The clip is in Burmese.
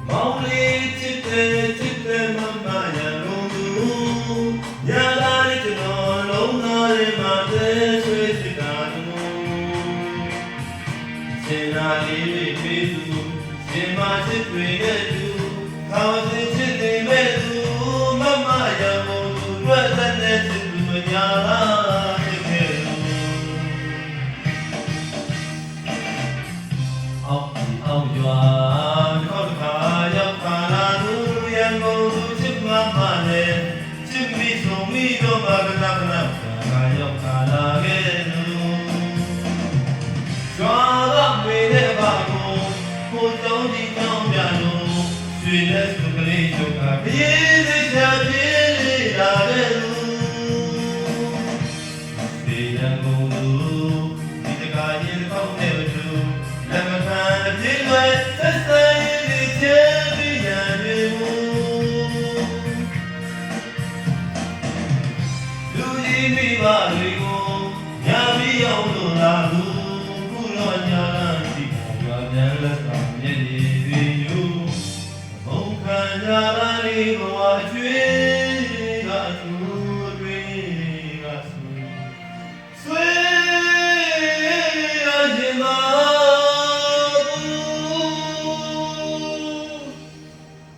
မောင်လေးချစ်တဲ့မမရံကုန်သူညလာလေးကျွန်တော်လုံးသားလေးမှာတဲ့ဆွေးစကားသူစင်နာလေးပေးသူစင်မချစ်တွေနဲ့သူခေါင်းစစ်ချစ်နေမဲ့သူမမရံကုန်သူတွေ့တဲ့ချစ်သူညလာအောင်ရွာခေါက်ခါရောက်ခါလာသူရန်ကုန်သူချစ်မမနဲ့ချစ်မိဆုံးမိတော့ဘာကနာခါရောက်ခါလာခဲ့သူရွာကမေတဲ့ဘာကိုတောင်းဒီတောင်းပြလို့ရွှေလက်စုကလေးချုပ်ကပြေးစိတ်ချပြေးလေးလာတဲ့သူဒီရန်ကုန်သူဒီတကားရင်ပေါက်တဲ့သူလက်မခံပြေးလွယ်သက်ဆိုင်ဒီချမ်းပြီးရနေမှုလူကြီးမိဘတွေကိုညာပြီးအောင်လို့လာသူခုတော့ညာလန်းရှိရွာပြန်လက်ဆောင်မျက်ရည်တွေယူဘုံခံညာလန်းလေးကို